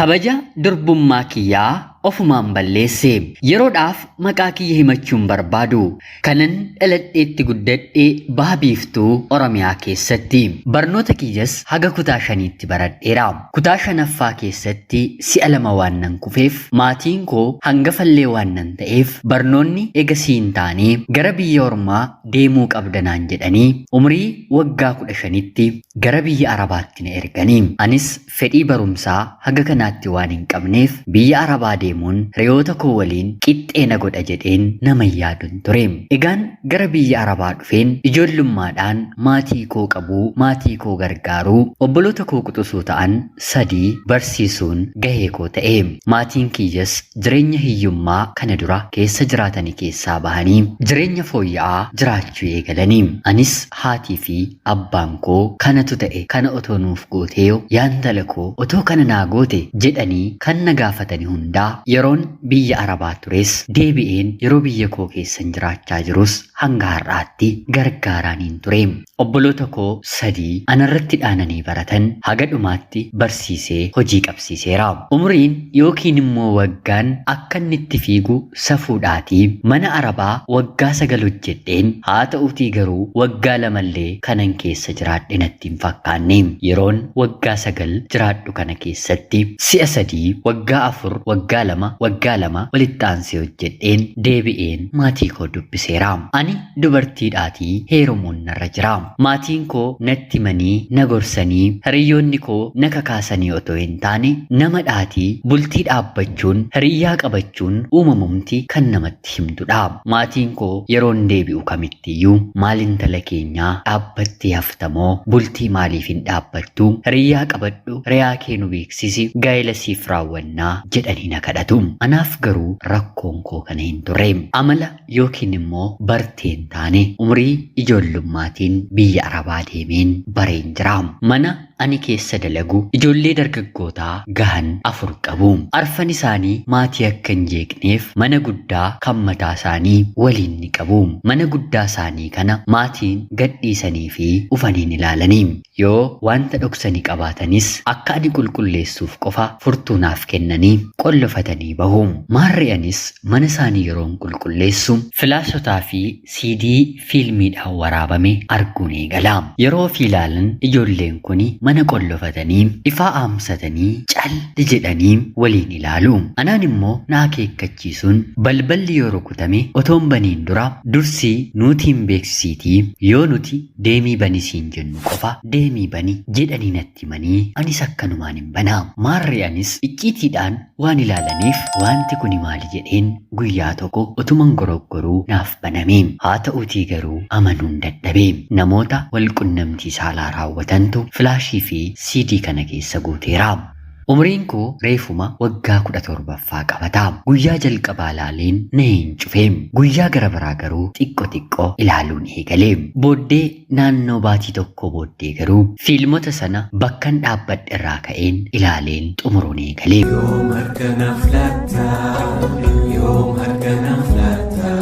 kabaja durbummaa kiyyaa ofumaan balleesse. Yeroodhaaf maqaa kiyya himachuun barbaadu kanan dhaladheetti guddadhee baha biiftuu Oromiyaa keessatti. Barnoota kiyyas haga kutaa 5tti baradheera. Kutaa 5ffaa keessatti si'a 2 waan nan kufeef maatiin koo hangafallee waan nan ta'eef barnoonni egasii hin taane gara biyya ormaa deemuu qabdanaan jedhanii umrii waggaa 15tti gara biyya Arabaatti na erganii. Anis fedhii barumsaa haga kanaatti waan hin qabneef biyya Arabaa deemuun hiriyoota koo waliin qixxee na godha jedheen nama yaadun ture. Egaan gara biyya Arabaa dhufeen ijoollummaadhaan maatii koo qabuu, maatii koo gargaaruu, obboloota koo quxisuu ta'an 3 barsiisuun gahee koo ta'e. Maatiin kiyyas jireenya hiyyummaa kana dura keessa jiraatanii keessaa bahanii jireenya fooyya'aa jiraachuu eegalanii. Anis haatii fi abbaan koo kanatu ta'e kana otoo nuuf gootee yaantala koo otoo kana naa goote jedhanii kan na gaafatanii hundaa yeroon biyya Arabaa tures deebi'een yeroo biyya koo keessan jiraachaa jirus hanga har'aatti gargaaraaniin ture. Obboloota koo 3 anarratti dhaananii baratan haga dhumaatti barsiisee hojii qabsiiseera. Umriin yookiin immoo waggaan akka inni itti fiigu safuudhaatii mana Arabaa waggaa 9 hojjedheen haa ta'uutii garuu waggaa 2 kanan keessa jiraadhe natti hin fakkaanne. Yeroon waggaa 9 jiraadhu kana keessatti si'a 3 waggaa 4 waggaa 2 waggaa 2 walitti aansee hojjedheen deebi'een maatii koo dubbiseera. Ani dubartiidhaatii heerumuun narra jira. Maatiin koo natti manii na gorsanii hiriyoonni koo na kakaasanii otoo hin taane nama dhaatii bultii dhaabbachuun hiriyyaa qabachuun uumamumti kan namatti himtudha. Maatiin koo yeroon deebi'u kamittiyyuu maal intala keenyaa dhaabbattee haftamoo bultii maaliif hin dhaabbattu hiriyyaa qabadhu riyaa kee nu beeksisi gaa'ela siif raawwannaa jedhanii na kadhatu. Anaaf garuu rakkoon koo kana hin turre. Amala yookiin immoo barteen taane umrii ijoollummaatiin biyya Arabaa deemeen bareen jira. Mana ani keessa dalagu ijoollee dargaggootaa gahan 4 qabu. Arfan isaanii maatii akka hin jeeqneef mana guddaa kan mataa isaanii waliin ni qabu. Mana guddaa isaanii kana maatiin gadhiisanii fi ufaniin ilaalanii yoo wanta dhoksanii qabaatanis akka ani qulqulleessuuf qofa furtuunaaf kennanii qollofatanii bahu. Maarre'anis mana isaanii yeroon qulqulleessu filaashotaa fi CD fiilmiidhaan waraabame arguun eegala. Yeroo fi ilaalan ijoolleen kuni mana qollofatanii ifaa aamsatanii calli jedhanii waliin ilaalu. Anaan immoo naa akeekkachiisuun balballi yoo rukutame otoon baniin dura dursii nuutiin beeksisiitii yoo nuti deemii banisiin jennu qofa deemii bani jedhanii natti manii anis akkanumaan hin banaa. Maarre'anis icciitiidhaan waan ilaalaniif wanti kuni maali jedheen guyyaa tokko otuman goroggoruu naaf baname. Haa ta'uutii garuu amanuun dadhabe. Namoota walqunnamtii saalaa raawwatantu filaashii fi CD kana keessa guuteera. Umriin koo reefuma waggaa 17ffaa qabata. Guyyaa jalqabaa ilaaleen na hin cufe. Guyyaa gara biraa garuu xiqqoo ilaaluun eegale. Booddee naannoo baatii tokko booddee garuu fiilmota sana bakkan dhaabbadhe irraa ka'een ilaaleen xumuruun eegale. Yoom harkanaaf laata? Yoom harkanaaf laata?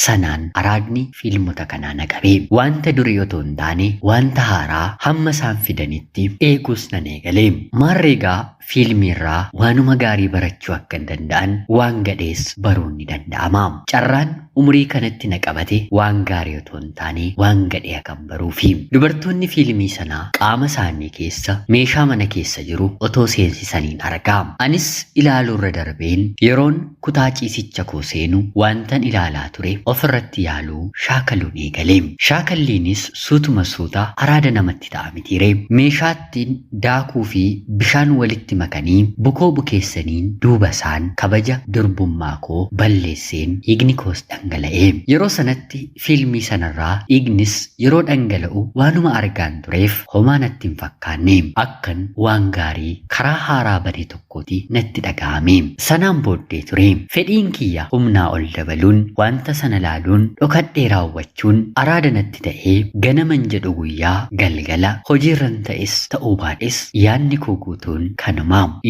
Sanaan araadni fiilmota kanaa naqabe. Wanta durii otoo hin taane wanta haaraa hamma isaan fidanitti eeguus nan eegale. Maarreegaa fiilmiirraa waanuma gaarii barachuu akka hin danda'an waan gadhees baruun ni danda'ama. Carraan umrii kanatti na qabate waan gaarii otoo hin taane waan gadhee kan baruufi. Dubartoonni fiilmii sanaa qaama isaanii keessa meeshaa mana keessa jiru otoo seensisaniin argaa. Anis ilaaluurra darbeen yeroon kutaa ciisicha koo seenu wantan ilaalaa ture ofirratti yaaluu shaakaluun eegale. Shaakalliinis suutuma suuta araada namatti ta'a mitiire. Meeshaattiin daakuu fi bishaan walitti makanii bukoo bukeessaniin duuba isaan kabaja durbummaa koo balleesseen dhiigni koos dhangala'e. Yeroo sanatti fiilmii sanarraa dhiignis yeroo dhangala'u waanuma argaan tureef homaa natti hin fakkaanne. Akkan waan gaarii karaa haaraa bade tokkooti natti dhaga'ame. Sanaan booddee ture fedhiin kiyya humnaa ol dabaluun wanta sana laaluun dhokadhee raawwachuun araada natti ta'ee ganaman jedhu guyyaa galgala hojiirran ta'es ta'uu baadhes yaadni koo guutuun kanuma.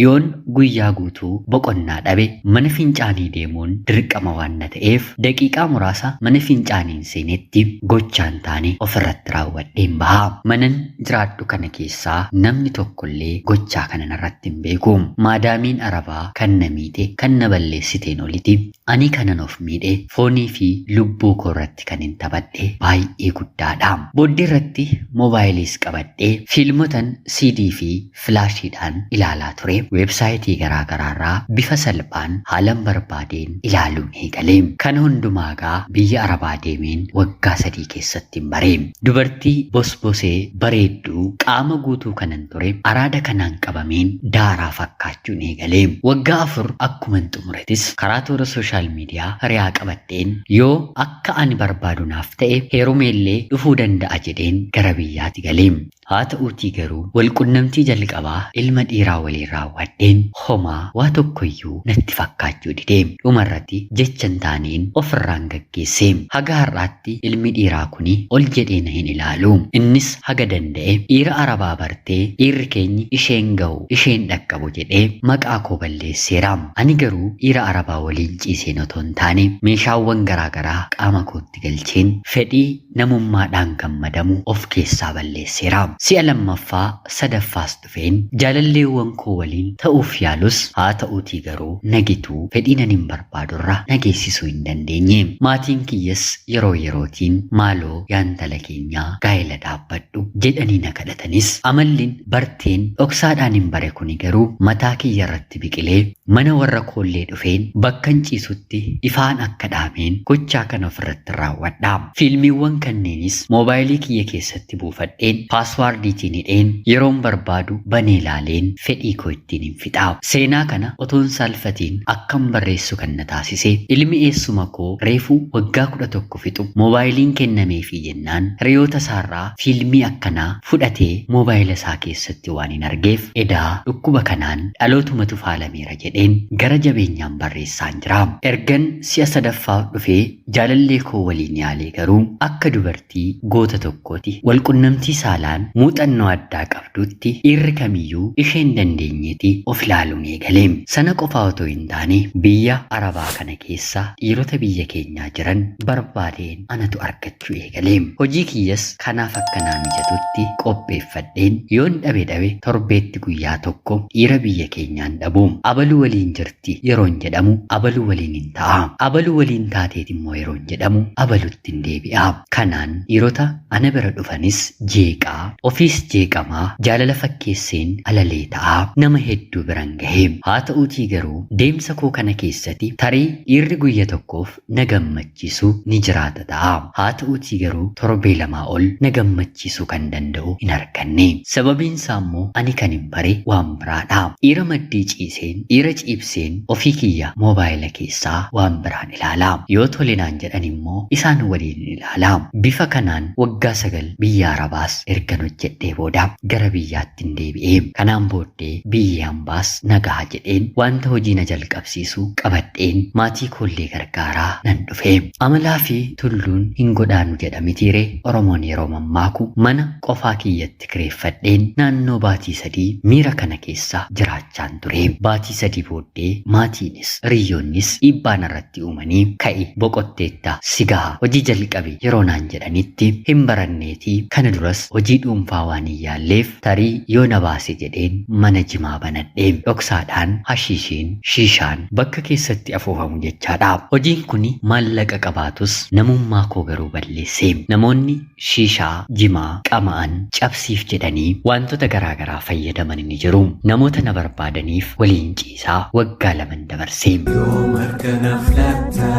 Yoon guyyaa guutuu boqonnaa dhabe mana fincaanii deemuun dirqama waan na ta'eef daqiiqaa muraasa mana fincaaniin seenetti gochaan taane ofirratti raawwadheen baha. Manan jiraadhu kana keessaa namni tokkollee gochaa kana narratti hin beeku. Maadaamiin arabaa kan na miite kan na balleessiteen oliti ani kanan of miidhe foonii fi lubbuu koo irratti kan hin taphadhe baay'ee guddaadha. Booddee irratti moobaayiliis qabadhee fiilmotan CD fi filaashiidhaan ilaalaa ture. Weebsaayitii garaagaraarraa bifa salphaan haalan barbaadeen ilaaluun eegale. Kana hundumaagaa biyya arabaa deemeen waggaa 3 keessatti hin bare. Dubartii bosbosee bareedduu qaama guutuu kanan ture araada kanaan qabameen daaraa fakkaachuun eegale. Waggaa 4 akkuma xumuretis karaa toora sooshaal miidiyaa hiriyaa qabadheen yoo akka ani barbaadu naaf ta'e heerumeellee dhufuu danda'a jedheen gara biyyaatti gale. Haa ta'uutii garuu walqunnamtii jalqabaa ilma dhiiraa waliin raawwadheen homaa waa tokkoyyuu natti fakkaachuu dide. Dhumarratti jechan taaneen ofirraan gaggeesse. Haga har'aatti ilmi dhiiraa kuni ol jedhee na hin ilaalu. Innis haga danda'e dhiira arabaa bartee dhiirri keenyi isheen ga'u isheen dhaqqabu jedhee maqaa koo balleesseera. Ani garuu dhiira arabaa waliin ciiseen otoo hin taane meeshaawwan garaagaraa qaama kootti galcheen fedhii namummaadhaan gammadamu of keessaa balleesseera. Si'a lammaffaa sadaffaas dhufeen jaalalleewwan koo waliin ta'uuf yaalus haa ta'uutii garuu nagituu fedhii nan hin barbaadurra nageessisuu hin dandeenye. Maatiin kiyyas yeroo yerootiin maaloo yaantala keenyaa gaa'ela dhaabbadhu jedhanii na kadhatanis amalliin barteen dhoksaadhaan hin bare kuni garuu mataa kiyya irratti biqilee mana warra koollee dhufeen bakkan ciisutti ifaan akka dhaameen gochaa kana ofirratti raawwadha. Fiilmiiwwan kanneenis moobaayilii kiyya keessatti buufadheen paaswaardiitiin hidheen yeroon barbaadu banee ilaaleen fedhii koo ittiin hin fixaa. Seenaa kana otoon saalfatiin akkan barreessu kan na taasise ilmi eessuma koo reefuu waggaa 11 fixu moobaayiliin kennameefii jennaan hiriyoota isaarraa fiilmii akkanaa fudhatee moobaayila isaa keessatti waan hin argeef edaa dhukkuba kanaan dhalootumatu faalameera jedheen gara jabeenyaan barreessaan jira. Ergan si'a sadaffaa dhufee jaalallee koo waliin yaalee garuu akka dubartii goota tokkooti walqunnamtii saalaan muuxannoo addaa qabdutti dhiirri kamiyyuu isheen dandeenyeeti of ilaaluun eegale. Sana qofaa otoo hin taane biyya arabaa kana keessa dhiirota biyya keenyaa jiran barbaadeen anatu argachuu eegale. Hojii kiyyas kanaaf akkanaa mijatutti qopheeffadheen yoon dhabe torbeetti guyyaa tokko dhiira biyya keenyaan dhabu. Abaluu waliin jirti yeroon jedhamu abaluu waliin hin ta'a. Abaluu waliin taateet immoo yeroon jedhamu abalutti hin deebi'a. Kanaan dhiirota ana bira dhufanis jeeqaa ofiis jeeqamaa jaalala fakkeesseen alalee ta'a nama hedduu biran gahe. Haa ta'uutii garuu deemsa koo kana keessatti tarii dhiirri guyya tokkoof na gammachiisu ni jiraata ta'a. Haa ta'uutii garuu torbee lamaa ol na gammachiisuu kan danda'u hin arganne. Sababiin isaa immoo ani kan hin bare waan biraadha. Dhiira maddii ciiseen dhiira ciibseen ofii kiyya moobaayila keessaa waan biraan ilaala. Yoo tolinaan jedhan immoo isaan waliin ilaala. Bifa kanaan waggaa 9 biyya arabaas ergan hojjedhee booda gara biyyaatti hin deebi'ee. Kanaan booddee biyya hambaas nagaa jedheen wanta hojii na jalqabsiisu qabadheen maatii koollee gargaaraa nan dhufe. Amalaa fi tulluun hin godhaanu jedhamitiire Oromoon yeroo mammaaku mana qofaa kiyyatti kireeffadheen naannoo baatii 3 miira kana keessa jiraachaan ture. Baatii 3 booddee maatiinis riyyoonnis dhiibbaan irratti uumanii ka'i boqotteetta sigaa hojii jalqabe yeroo naan jedhanitti hin baranneetii kana duras hojii dhuunfaa waan hin yaalleef tarii yoo na baase jedheen mana jimaa banadhee dhoksaadhaan hashiishiin shiishaan bakka keessatti afuufamu jechaadha. Hojiin kuni maallaqa qabaatus namummaa koo garuu balleesse. Namoonni shiishaa jimaa qama'an cabsiif jedhanii wantoota garaagaraa fayyadaman ni jiru. Namoota na barbaadaniif waliin ciisaa waggaa 2 dabarse. Yoom harkanaaf laata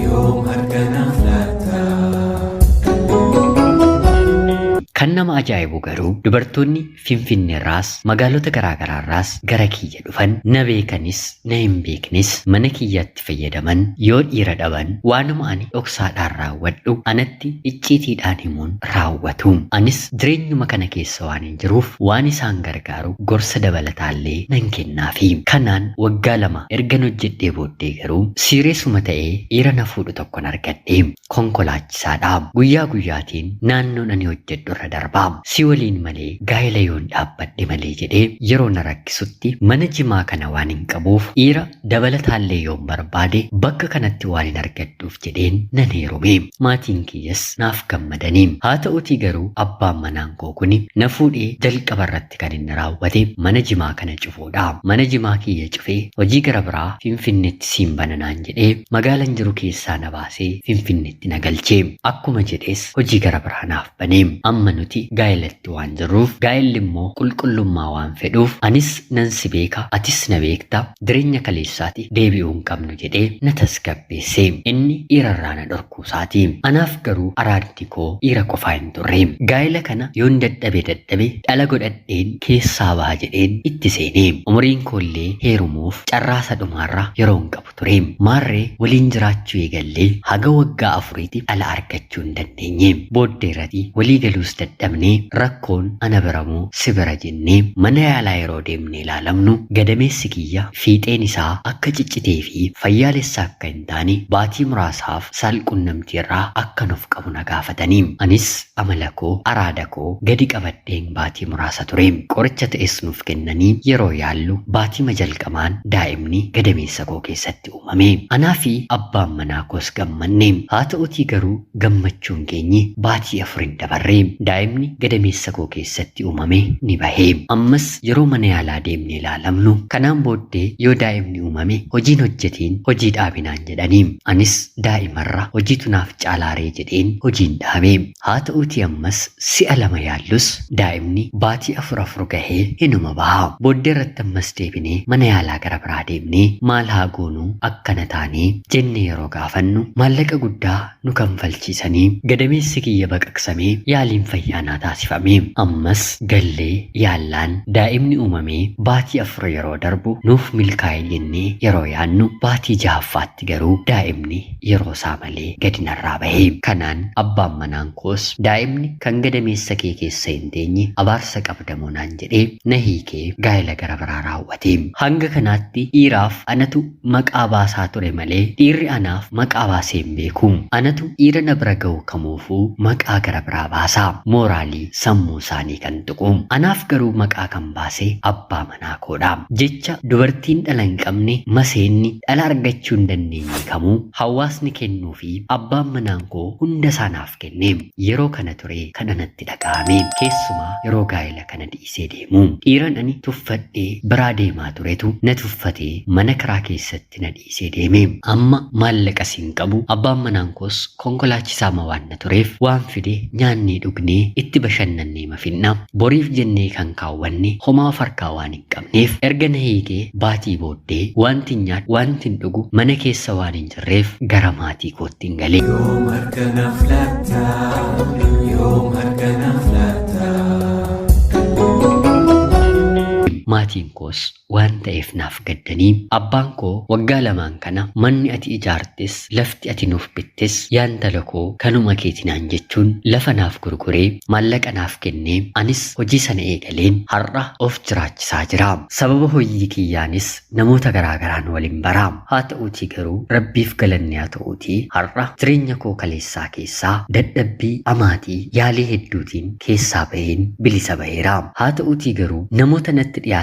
yoom harkanaaf laata. Kan nama ajaa'ibu garuu dubartoonni Finfinneerraas magaalota garaagaraarraas gara kiyya dhufan na beekanis na hin beeknes mana kiyyaatti fayyadaman yoo dhiira dhaban waanuma ani dhoksaadhaan raawwadhu anatti icciitiidhaan himuun raawwatu. Anis jireenyuma kana keessa waan hin jiruuf waan isaan gargaaru gorsa dabalataallee nan kennaafi. Kanaan waggaa 2 ergan hojjedhee booddee garuu siireessuma ta'ee dhiira na fuudhu tokkon argadhe. Konkolaachisaadha. Guyyaa guyyaatiin naannoon ani hojjedhu irra darbaam. Si waliin malee gaa'ela yoon dhaabbadhe malee jedhee yeroo na rakkisutti mana jimaa kana waan hin qabuuf dhiira dabalataallee yoon barbaade bakka kanatti waan hin argadhuuf jedheen nan heerume. Maatiin kiyyas naaf gammadanii. Haa ta'utii garuu abbaan manaan koo kuni na fuudhee jalqaba irratti kan inni raawwate mana jimaa kana cufuudha. Mana jimaa kiyya cufee hojii gara biraa Finfinneetti siin bananaan jedhee magaalaan jiru keessaa na baasee Finfinneetti na galchee. Akkuma jedhees hojii gara biraa naaf banee. Amma nuti gaa'elatti waan jirruuf gaa'elli immoo qulqullummaa waan fedhuuf anis nan si beeka atis na beekta jireenya kaleessaati deebi'uu hin qabnu jedhee na tasgabbeesse. Inni dhiirarraa na dhorkuu isaati. Anaaf garuu araaddi koo dhiira qofaa hin turre. Gaa'ela kana yoon dadhabe dhala godhadheen keessaa baha jedheen itti seene. Umriin koollee heerumuuf carraasa dhumaarra yeroo hin qabu ture. Maarree waliin jiraachuu eegallee haga waggaa 4 dhala argachuu hin dandeenye. Booddee irratti walii galuus dadhabnee rakkoon ana biramoo si bira jennee mana yaalaa yeroo deemnee ilaalamnu gadameessi kiyya fiixeen isaa akka ciccitee fi fayyaalessa akka hin taane baatii muraasaaf saalqunnamtii irraa akka nuuf qabu na gaafatanii. Anis amala koo araada koo gadi qabadheen baatii muraasa ture. Qoricha ta'es nuuf kennanii yeroo yaallu baatii jalqabaan daa'imni gadameessa koo keessatti uumame. Anaa fi abbaan manaa koos gammanne. Haa ta'utii garuu gammachuun keenyi baatii 4 dabarre. Daa'imni gadameessa koo keessatti uumame ni bahe. Ammas yeroo mana yaalaa deemnee ilaalamnu kanaan booddee yoo daa'imni uumame hojiin hojjetiin hojii dhaabinaan jedhanii. Anis daa'imarra hojiitu naaf caalaaree jedheen hojiin dhaabe. Haa ta'utii ammas si'a 2 yaallus daa'imni baatii 4 gahee inuma baha. Booddee irratti ammas deebinee mana yaalaa gara biraa deemnee maal haa goonuu akkana taanee jennee yeroo gaafannu maallaqa guddaa nu kanfalchiisanii gadameessi kiyya baqaqsamee yaaliin fayyaanaa taasifame. Ammas gallee yaallaan daa'imni uumamee baatii 4 yeroo darbu nuuf milkaa'e jennee yeroo yaannu baatii 6ffaatti garuu daa'imni yeroo isaa malee gadi narraa bahe. Kanaan abbaan manaan koos daa'imni kan gadameessa kee keessa hin teenye abaarsa qabdamoo naan jedhee na hiikee gaa'ela gara biraa raawwate. Hanga kanaatti dhiiraaf anatu maqaa baasaa ture malee dhiirri anaaf maqaa baasee hin beeku. Anatu dhiira na bira ga'u kamuufuu maqaa gara biraa baasaa. Mooraalii sammuu isaanii kan tuqu. Anaaf garuu maqaa kan baase abbaa manaa koodha. Jecha dubartiin dhala hin qabne maseenni dhala argachuu hin dandeenye kamuu hawaasni kennuu fi abbaan manaan koo hunda isaanaaf kenne. Yeroo kana ture kan anatti dhaga'ame. Keessumaa yeroo gaa'ela kana dhiisee deemu dhiiran ani tuffadhee biraa deemaa turetu na tuffatee mana karaa keessatti na dhiisee deeme. Amma maallaqa siin qabu abbaan manaan koos konkolaachisaa waan na tureef waan fide nyaannee dhugnee itti bashannannee mafinna. Boriif jennee kan kaawwanne homaa of harkaa waan hin qabneef erga na hiikee baatii booddee wanti nyaadhu wanti hin dhugu mana keessa waan hin jirreef gara maatii kootti hin galee. Yoom harkanaaf laata? Yoom harkanaaf laata? Maatiin koos waan ta'eef naaf gaddanii abbaan koo waggaa 2 kana manni ati ijaartes lafti ati nuuf bittes yaantala koo kanuma keetinaan jechuun lafa naaf gurguree maallaqa naaf kennee anis hojii sana eegaleen har'a of jiraachisaa jira. Sababa hojii kiyyaanis namoota garaagaraan waliin baraam. Haa ta'uutii garuu rabbiif galanni haa ta'uutii har'a jireenya koo kaleessaa keessaa dadhabbii amaatii yaalii hedduutiin keessaa baheen bilisa baheera. Haa ta'uutii garuu namoota natti dhiyaatan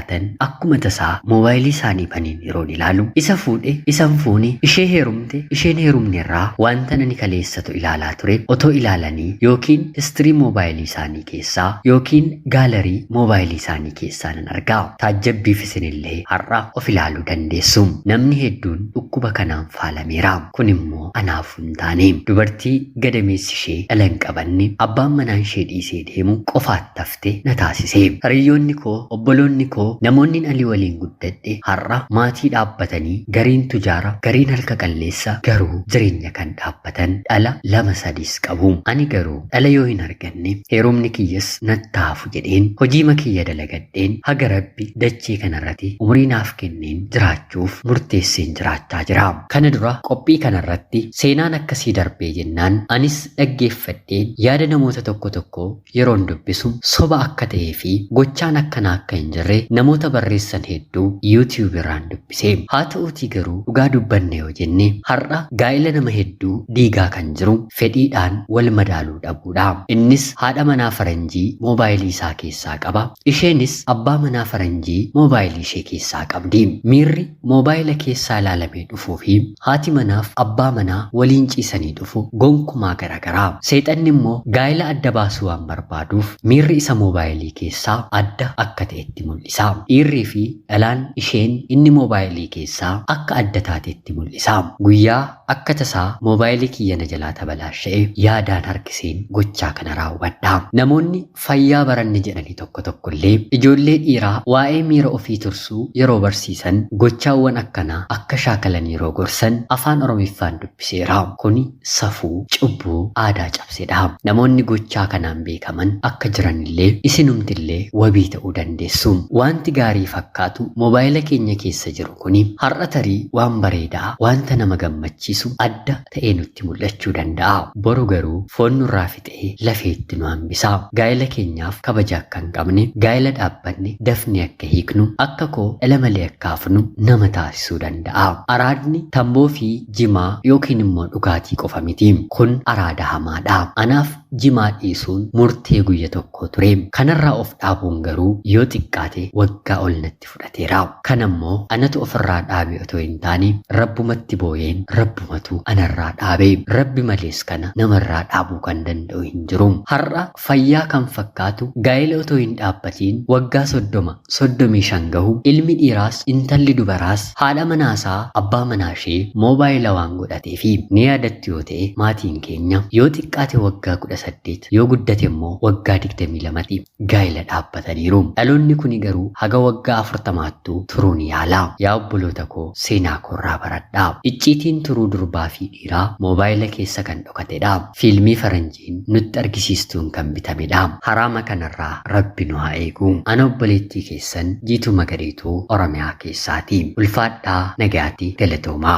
akkuma tasaa moobaayilii isaanii baniin yeroon ilaalu isa fuudhe isan fuuni ishee heerumte isheen heerumne irraa wanta nani kaleessatu ilaalaa ture otoo ilaalanii yookiin histirii moobaayilii isaanii keessaa yookiin gaalarii moobaayilii isaanii keessaa nan argaa. Taajjabbiif isinillee har'a of ilaaluu dandeessu. Namni hedduun dhukkuba kanaan faalameera. Kun immoo anaaf hin taane. Dubartii gadameessi ishee dhala hin qabanne abbaan manaan ishee dhiisee deemu qofaatti hafte na taasise. Hiriyoonni koo obboloonni koo namoonni alii waliin guddadhe har'a maatii dhaabbatanii gariin tujaara gariin harka qalleessa garuu jireenya kan dhaabbatan dhala 2-3 qabu. Ani garuu dhala yoo hin arganne heerumni kiyyas nattaafu jedheen hojii makiyya dalagadheen haga rabbi dachee kanarratti umurii naaf kenneen jiraachuuf murteesseen jiraachaa jira. Kana dura qophii kanarratti seenaan akkasii darbee jennaan anis dhaggeeffadheen yaada namoota tokko tokko yeroon dubbisu soba akka ta'ee fi gochaan akkanaa akka hin jirre namoota barreessan hedduu YouTube irraan dubbise. Haa ta'uutii garuu dhugaa dubbanne yoo jenne har'a gaa'ila nama hedduu diigaa kan jiru fedhiidhaan wal madaaluu dhabuudha. Innis haadha manaa faranjii moobaayilii isaa keessaa qaba. Isheenis abbaa manaa faranjii moobaayilii ishee keessaa qabdi. Miirri moobaayila keessaa ilaalamee dhufuu fi haati manaaf abbaa manaa waliin ciisanii dhufu gonkumaa garagaraa. Seexanni immoo gaa'ila adda baasuu waan barbaaduuf miirri isa moobaayilii keessaa adda akka ta'etti mul'isa. Dhiirrii fi dhalaan isheen inni moobaayilii keessaa akka adda taatetti mul'isa. Guyyaa akka tasaa moobaayilii kiyya na jalaa tabalaasha'e yaadaan harkiseen gochaa kana raawwadha. Namoonni fayyaa baranne jedhanii tokko illee ijoollee dhiiraa waa'ee miira ofii tursuu yeroo barsiisan gochaawwan akkanaa akka shaakalan yeroo gorsan afaan Oromiffaan dubbiseera. Kuni safuu cubbuu aadaa cabsedha. Namoonni gochaa kanaan beekaman akka jiranillee isinumtillee wabii ta'uu dandeessu. Wanti gaarii fakkaatu moobaayila keenya keessa jiru kuni har'a tarii waan bareedaa wanta nama gammachiisu adda ta'ee nutti mul'achuu danda'a. Boru garuu foon nurraa fixee lafeetti nu hambisa. Gaa'ila keenyaaf kabaja akka hin qabne gaa'ila dhaabbanne dafnee akka hiiknu akka koo dhala malee akka hafnu nama taasisuu danda'a. Araadni tamboo fi jimaa yookiin immoo dhugaatii qofa miti. Kun araada hamaadha. Anaaf jimaa dhiisuun murtee guyya tokko ture. Kanarraa of dhaabuun garuu yoo xiqqaate waggaa ol natti fudhateera. Kanammoo anatu ofirraa dhaabe otoo hin taane rabbumatti booyeen rabbumatu anarraa dhaabe. Rabbi malees kana namarraa dhaabuu kan danda'u hin jiru. Har'a fayyaa kan fakkaatu gaa'ila otoo hin dhaabbatiin waggaa 35 gahu ilmi dhiiraas intalli dubaraas haadha manaasaa abbaa manaashee moobaayila waan godhatee fi ni yaadatti yoo ta'e maatiin keenya yoo xiqqaate waggaa 18 yoo guddate immoo waggaa 22 gaa'ila dhaabbataniiru. Dhaloonni kuni garuu haga waggaa 40 turuu ni yaala. Yaa obboloota koo seenaa koorraa baradhaa. Icciitiin turuu durbaa fi dhiiraa moobaayila keessa kan dhokatedha. Fiilmii faranjiin nutti argisiistuun kan bitamedha. Haraama kanarraa rabbi nu haa eegu. Ana obboleettii keessan Jiituu Magariituu Oromiyaa keessaati. Ulfaadhaa nagaatti galatoomaa.